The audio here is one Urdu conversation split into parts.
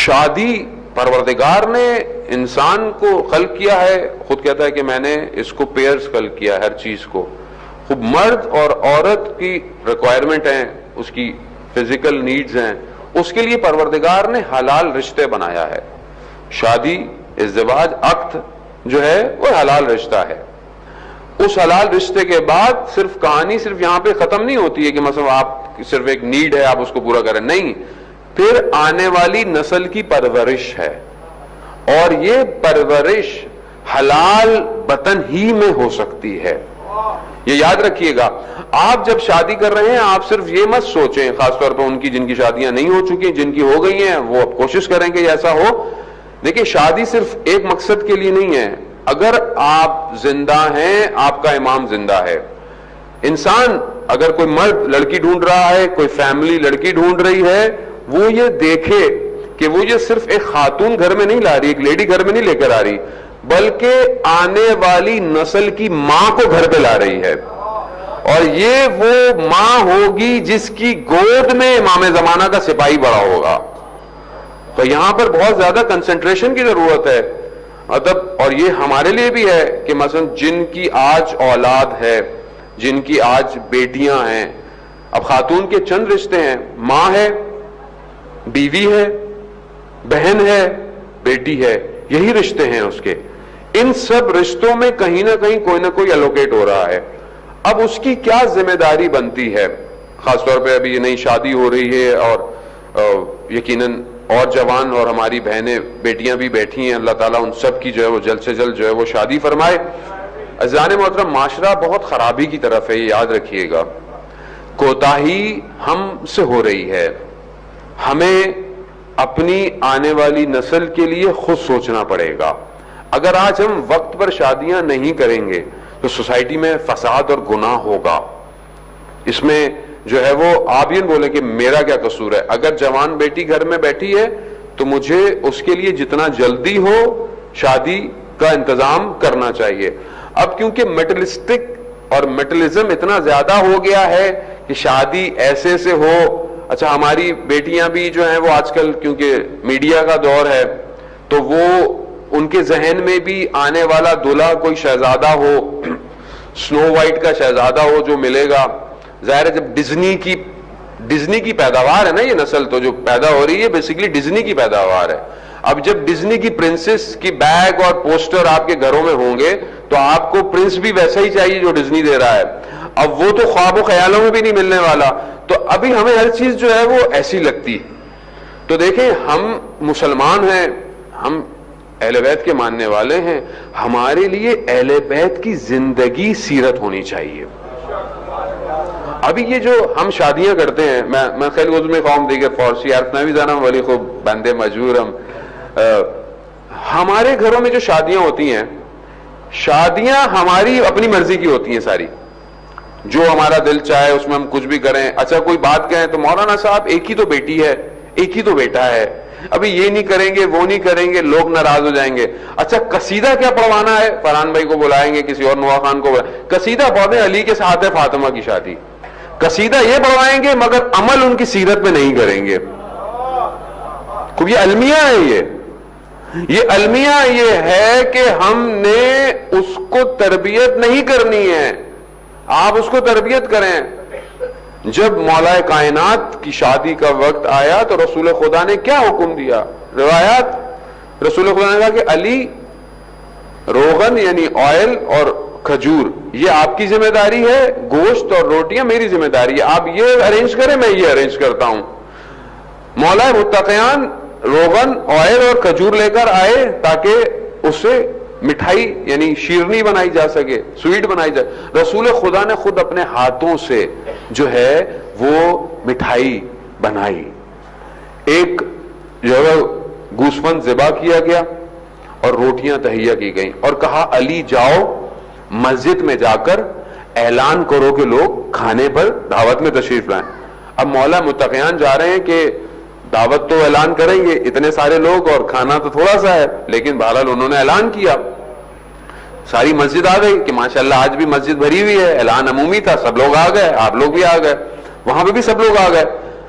شادی پروردگار نے انسان کو خلق کیا ہے، خود کہتا ہے کہ میں نے اس کو پیئرز خلق کیا ہر چیز کو. خوب مرد اور عورت کی ریکوائرمنٹ ہیں، اس کی فزیکل نیڈز ہیں، اس کے لیے پروردگار نے حلال رشتے بنایا ہے. شادی ازدواج عقد جو ہے وہ حلال رشتہ ہے. اس حلال رشتے کے بعد صرف کہانی صرف یہاں پہ ختم نہیں ہوتی ہے کہ مثلا آپ صرف ایک نیڈ ہے آپ اس کو پورا کریں، نہیں، پھر آنے والی نسل کی پرورش ہے، اور یہ پرورش حلال بطن ہی میں ہو سکتی ہے. یہ یاد رکھیے گا. آپ جب شادی کر رہے ہیں آپ صرف یہ مت سوچیں، خاص طور پر ان کی جن کی شادیاں نہیں ہو چکی، جن کی ہو گئی ہیں وہ اب کوشش کریں کہ ایسا ہو. دیکھیں شادی صرف ایک مقصد کے لیے نہیں ہے. اگر آپ زندہ ہیں آپ کا امام زندہ ہے. انسان اگر کوئی مرد لڑکی ڈھونڈ رہا ہے، کوئی فیملی لڑکی ڈھونڈ رہی ہے، وہ یہ دیکھے کہ وہ یہ صرف ایک خاتون گھر میں نہیں لا رہی، ایک لیڈی گھر میں نہیں لے کر آ رہی، بلکہ آنے والی نسل کی ماں کو گھر پہ لا رہی ہے. اور یہ وہ ماں ہوگی جس کی گود میں امام زمانہ کا سپاہی بڑا ہوگا. تو یہاں پر بہت زیادہ کنسنٹریشن کی ضرورت ہے. اور یہ ہمارے لیے بھی ہے کہ مثلا جن کی آج اولاد ہے، جن کی آج بیٹیاں ہیں، اب خاتون کے چند رشتے ہیں، ماں ہے، بیوی ہے، بہن ہے، بیٹی ہے، یہی رشتے ہیں اس کے. ان سب رشتوں میں کہیں نہ کہیں کوئی نہ کوئی الوکیٹ ہو رہا ہے. اب اس کی کیا ذمہ داری بنتی ہے؟ خاص طور پہ ابھی یہ نئی شادی ہو رہی ہے اور یقیناً اور جوان اور ہماری بہنیں بیٹیاں بھی بیٹھی ہیں، اللہ تعالیٰ ان سب کی جو ہے وہ جلد سے جلد جو ہے وہ شادی فرمائے. عزیزان محترم، معاشرہ بہت خرابی کی طرف ہے، یہ یاد رکھیے گا. کوتاہی ہم سے ہو رہی ہے. ہمیں اپنی آنے والی نسل کے لیے خود سوچنا پڑے گا. اگر آج ہم وقت پر شادیاں نہیں کریں گے تو سوسائٹی میں فساد اور گناہ ہوگا. اس میں جو ہے وہ آپ یہ بولیں کہ میرا کیا قصور ہے. اگر جوان بیٹی گھر میں بیٹھی ہے تو مجھے اس کے لیے جتنا جلدی ہو شادی کا انتظام کرنا چاہیے. اب کیونکہ میٹلسٹک اور میٹلزم اتنا زیادہ ہو گیا ہے کہ شادی ایسے سے ہو. اچھا ہماری بیٹیاں بھی جو ہیں وہ آج کل کیونکہ میڈیا کا دور ہے تو وہ ان کے ذہن میں بھی آنے والا دلہا کوئی شہزادہ ہو، سنو وائٹ کا شہزادہ ہو جو ملے گا. ظاہر ہے جب ڈزنی کی پیداوار ہے نا، یہ نسل تو جو پیدا ہو رہی ہے بیسیکلی ڈزنی کی پیداوار ہے. اب جب ڈزنی کی پرنسس کی بیگ اور پوسٹر آپ کے گھروں میں ہوں گے تو آپ کو پرنس بھی ویسا ہی چاہیے جو ڈزنی دے رہا ہے. اب وہ تو خواب و خیالوں میں بھی نہیں ملنے والا. تو ابھی ہمیں ہر چیز جو ہے وہ ایسی لگتی. تو دیکھیں ہم مسلمان ہیں، ہم اہل بیت کے ماننے والے ہیں، ہمارے لیے اہل بیت کی زندگی سیرت ہونی چاہیے. ابھی یہ جو ہم شادیاں کرتے ہیں، میں خیل گزم قوم دیگر فارسی عرف نوی زانم ولی خوب بندے مجبورم، ہمارے گھروں میں جو شادیاں ہوتی ہیں، شادیاں ہماری اپنی مرضی کی ہوتی ہیں ساری، جو ہمارا دل چاہے اس میں ہم کچھ بھی کریں. اچھا کوئی بات کہیں تو مولانا صاحب ایک ہی تو بیٹی ہے، ایک ہی تو بیٹا ہے، ابھی یہ نہیں کریں گے وہ نہیں کریں گے، لوگ ناراض ہو جائیں گے. اچھا قصیدہ کیا پڑھوانا ہے؟ فرحان بھائی کو بلائیں گے، کسی اور نوا خان کو بلائیں، قصیدہ پڑھیں علی کے ساتھ ہے فاطمہ کی شادی. قصیدہ یہ پڑھوائیں گے مگر عمل ان کی سیرت میں نہیں کریں گے. یہ المیہ ہے، یہ المیہ یہ ہے کہ ہم نے اس کو تربیت نہیں کرنی ہے، آپ اس کو تربیت کریں. جب مولا کائنات کی شادی کا وقت آیا تو رسول خدا نے کیا حکم دیا؟ روایات رسول خدا نے کہا کہ علی روغن یعنی آئل اور کھجور یہ آپ کی ذمہ داری ہے، گوشت اور روٹیاں میری ذمہ داری ہے، آپ یہ ارینج کریں میں یہ ارینج کرتا ہوں. مولا متقیان روغن آئل اور کھجور لے کر آئے تاکہ اس سے مٹھائی یعنی شیرنی بنائی جا سکے، سویٹ بنائی جائے. رسول خدا نے خود اپنے ہاتھوں سے جو ہے وہ مٹھائی بنائی. ایک جو ہے گوسفند ذبح کیا گیا اور روٹیاں تہیا کی گئیں اور کہا علی جاؤ مسجد میں جا کر اعلان کرو کہ لوگ کھانے پر دعوت میں تشریف لائیں. اب مولا متقیان جا رہے ہیں کہ دعوت تو اعلان کریں گے، اتنے سارے لوگ اور کھانا تو تھوڑا سا ہے، لیکن بہرحال انہوں نے اعلان کیا. ساری مسجد آ گئی کہ ماشاءاللہ آج بھی مسجد بھری ہوئی ہے، اعلان عمومی تھا، سب لوگ آ گئے، آپ لوگ بھی آ گئے، وہاں پہ بھی سب لوگ آ گئے.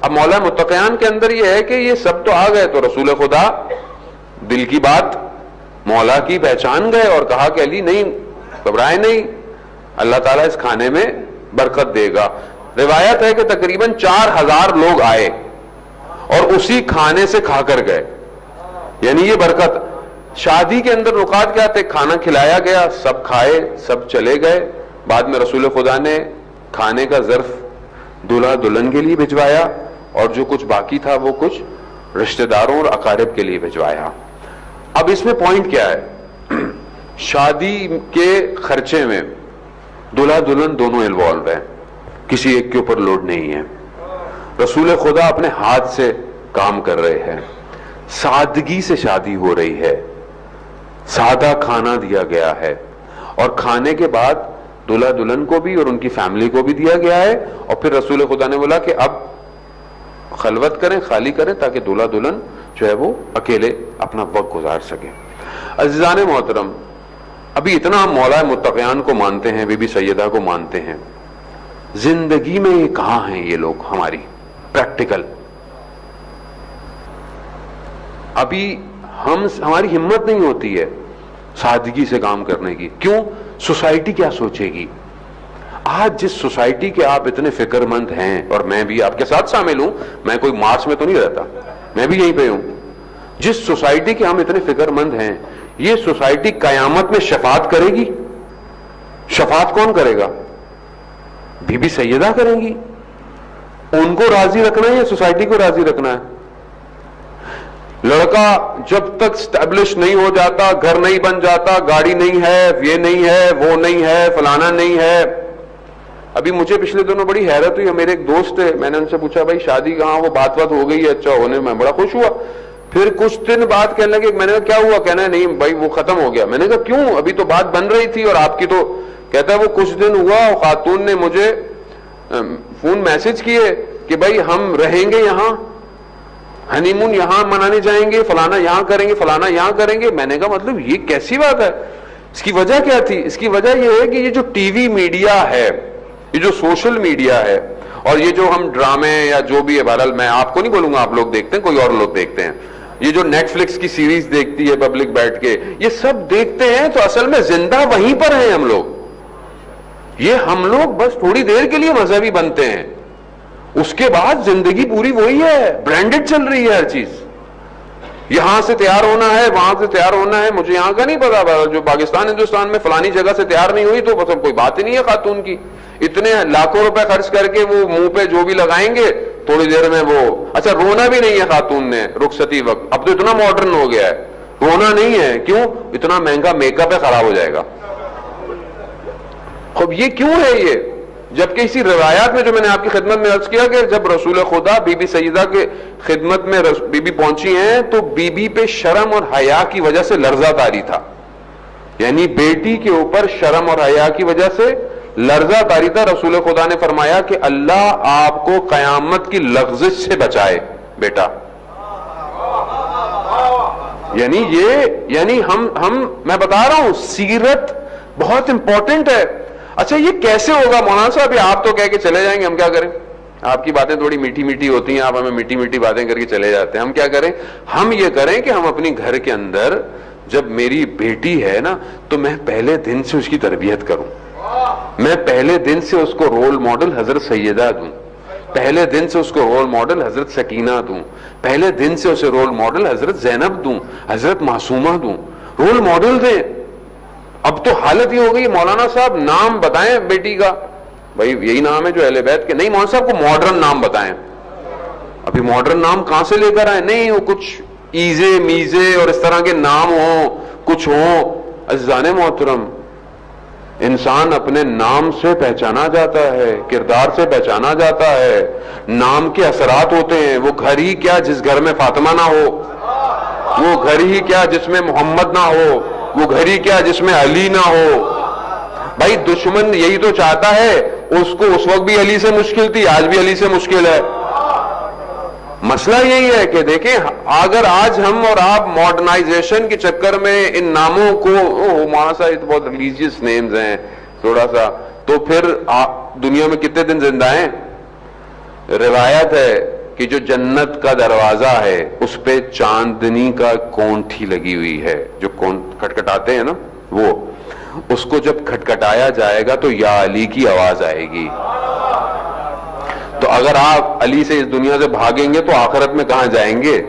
اب مولا متقیان کے اندر یہ ہے کہ یہ سب تو آ گئے تو رسول خدا دل کی بات مولا کی پہچان گئے اور کہا کہ علی نہیں گھبرائے نہیں، اللہ تعالیٰ اس کھانے میں برکت دے گا۔ روایت ہے کہ تقریباً 4000 لوگ آئے اور اسی کھانے سے کھا کر گئے، یعنی یہ برکت۔ شادی کے اندر نکات کیا تھے؟ کھانا کھلایا گیا، سب کھائے، سب چلے گئے۔ بعد میں رسول خدا نے کھانے کا ظرف دلہا دلہن کے لیے بھجوایا اور جو کچھ باقی تھا وہ کچھ رشتہ داروں اور اقارب کے لیے بھجوایا۔ اب اس میں پوائنٹ کیا ہے؟ شادی کے خرچے میں دلہا دلہن دونوں انوالو ہیں، کسی ایک کے اوپر لوڈ نہیں ہے۔ رسول خدا اپنے ہاتھ سے کام کر رہے ہیں، سادگی سے شادی ہو رہی ہے، سادہ کھانا دیا گیا ہے، اور کھانے کے بعد دلہا دلہن کو بھی اور ان کی فیملی کو بھی دیا گیا ہے، اور پھر رسول خدا نے بولا کہ اب خلوت کریں، خالی کریں، تاکہ دلہا دلہن جو ہے وہ اکیلے اپنا وقت گزار سکیں۔ عزیزان محترم، ابھی اتنا ہم مولا متقیان کو مانتے ہیں، بی بی سیدہ کو مانتے ہیں، زندگی میں یہ کہاں ہیں یہ لوگ ہماری پریکٹیکل؟ ابھی ہماری ہمت نہیں ہوتی ہے سادگی سے کام کرنے کی۔ کیوں؟ سوسائٹی کیا سوچے گی؟ آج جس سوسائٹی کے آپ اتنے فکر مند ہیں، اور میں بھی آپ کے ساتھ شامل ہوں، میں کوئی مارچ میں تو نہیں رہتا، میں بھی یہیں پہ ہوں، جس سوسائٹی کے ہم اتنے فکر مند ہیں، یہ سوسائٹی قیامت میں شفاعت کرے گی؟ شفاعت کون کرے گا؟ بی بی سیدہ کریں گی۔ ان کو راضی رکھنا ہے یا سوسائٹی کو راضی رکھنا ہے؟ لڑکا جب تک اسٹیبلش نہیں ہو جاتا، گھر نہیں بن جاتا، گاڑی نہیں ہے، یہ نہیں ہے، وہ نہیں ہے، فلانا نہیں ہے۔ ابھی مجھے پچھلے دنوں بڑی حیرت ہوئی، میرے ایک دوست ہے، میں نے ان سے پوچھا بھائی شادی کہاں؟ وہ بات ہو گئی ہے، اچھا ہونے میں بڑا خوش ہوا۔ پھر کچھ دن بعد کہنے لگے، میں نے کہا کیا ہوا؟ کہنا ہے نہیں بھائی وہ ختم ہو گیا۔ میں نے کہا کیوں؟ ابھی تو بات بن رہی تھی اور آپ کی تو، کہتا ہے وہ کچھ دن ہوا اور خاتون نے مجھے فون میسج کیے کہ بھائی ہم رہیں گے یہاں، ہنی مون یہاں منانے جائیں گے، فلانا یہاں کریں گے، فلانا یہاں کریں گے۔ میں نے کہا مطلب یہ کیسی بات ہے؟ اس کی وجہ کیا تھی؟ اس کی وجہ یہ ہے کہ یہ جو ٹی وی میڈیا ہے، یہ جو سوشل میڈیا ہے، اور یہ جو ہم ڈرامے یا جو بھی ہے، بہرحال میں آپ کو نہیں بولوں گا، آپ لوگ دیکھتے ہیں، کوئی اور لوگ دیکھتے ہیں، یہ جو نیٹ فلکس کی سیریز دیکھتی ہے پبلک بیٹھ کے، یہ سب دیکھتے ہیں، تو اصل میں زندہ وہیں پر ہیں ہم لوگ۔ یہ ہم لوگ بس تھوڑی دیر کے لیے مذہبی بنتے ہیں، اس کے بعد زندگی پوری وہی ہے، برانڈڈ چل رہی ہے ہر چیز۔ یہاں سے تیار ہونا ہے، وہاں سے تیار ہونا ہے، مجھے یہاں کا نہیں پتا، جو پاکستان ہندوستان میں فلانی جگہ سے تیار نہیں ہوئی تو مطلب کوئی بات ہی نہیں ہے خاتون کی۔ اتنے لاکھوں روپے خرچ کر کے وہ منہ پہ جو بھی لگائیں گے، تھوڑی دیر میں وہ، اچھا رونا بھی نہیں ہے خاتون نے رخصتی وقت، اب تو اتنا ماڈرن ہو گیا ہے، رونا نہیں ہے، کیوں؟ اتنا مہنگا میک اپ ہے، خراب ہو جائے گا۔ خب یہ کیوں ہے یہ؟ جبکہ اسی روایات میں جو میں نے آپ کی خدمت میں عرض کیا کہ جب رسول خدا بی بی سیدہ کے خدمت میں بی بی پہنچی ہیں تو بی بی پہ شرم اور حیا کی وجہ سے لرزہ طاری تھا، یعنی بیٹی کے اوپر شرم اور حیا کی وجہ سے لرزہ طاری تھا۔ رسول خدا نے فرمایا کہ اللہ آپ کو قیامت کی لغزش سے بچائے بیٹا۔ یعنی ہم میں بتا رہا ہوں سیرت بہت امپورٹنٹ ہے۔ اچھا یہ کیسے ہوگا مولانا صاحب؟ آپ تو کہہ کے چلے جائیں گے، ہم کیا کریں؟ آپ کی باتیں تھوڑی میٹھی میٹھی ہوتی ہیں، آپ ہمیں میٹھی میٹھی باتیں کر کے چلے جاتے ہیں، ہم کیا کریں؟ ہم یہ کریں کہ ہم اپنی گھر کے اندر جب میری بیٹی ہے نا تو میں پہلے دن سے اس کی تربیت کروں، میں پہلے دن سے اس کو رول ماڈل حضرت سیدہ دوں، پہلے دن سے اس کو رول ماڈل حضرت سکینہ دوں، پہلے دن سے اسے رول ماڈل حضرت زینب دوں، حضرت معصومہ دوں، رول ماڈل دیں۔ اب تو حالت یہ ہو گئی مولانا صاحب نام بتائیں بیٹی کا، بھائی یہی نام ہے جو اہل بیت کے، نہیں مولانا صاحب کو ماڈرن نام بتائیں۔ ابھی ماڈرن نام کہاں سے لے کر آئے؟ نہیں وہ کچھ ایزے میزے اور اس طرح کے نام ہوں، کچھ ہوں۔ عزیزان محترم، انسان اپنے نام سے پہچانا جاتا ہے، کردار سے پہچانا جاتا ہے، نام کے اثرات ہوتے ہیں۔ وہ گھر ہی کیا جس گھر میں فاطمہ نہ ہو، وہ گھر ہی کیا جس میں محمد نہ ہو، وہ گھر ہی کیا جس میں علی نہ ہو۔ بھائی دشمن یہی تو چاہتا ہے، اس کو اس وقت بھی علی سے مشکل تھی، آج بھی علی سے مشکل ہے۔ مسئلہ یہی ہے کہ دیکھیں اگر آج ہم اور آپ ماڈرنائزیشن کے چکر میں ان ناموں کو مولانا صاحب یہ تو بہت ریلیجیس نیمز ہیں تھوڑا سا، تو پھر دنیا میں کتنے دن زندہ ہیں؟ روایت ہے کہ جو جنت کا دروازہ ہے اس پہ چاندنی کا کونٹھی لگی ہوئی ہے، جو کھٹکھٹاتے ہیں نا وہ، اس کو جب کھٹکھٹایا جائے گا تو یا علی کی آواز آئے گی. تو اگر آپ علی سے اس دنیا سے بھاگیں گے تو آخرت میں کہاں جائیں گے؟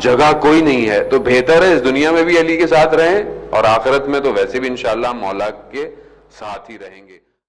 جگہ کوئی نہیں ہے. تو بہتر ہے اس دنیا میں بھی علی کے ساتھ رہیں اور آخرت میں تو ویسے بھی انشاءاللہ مولا کے ساتھ ہی رہیں گے.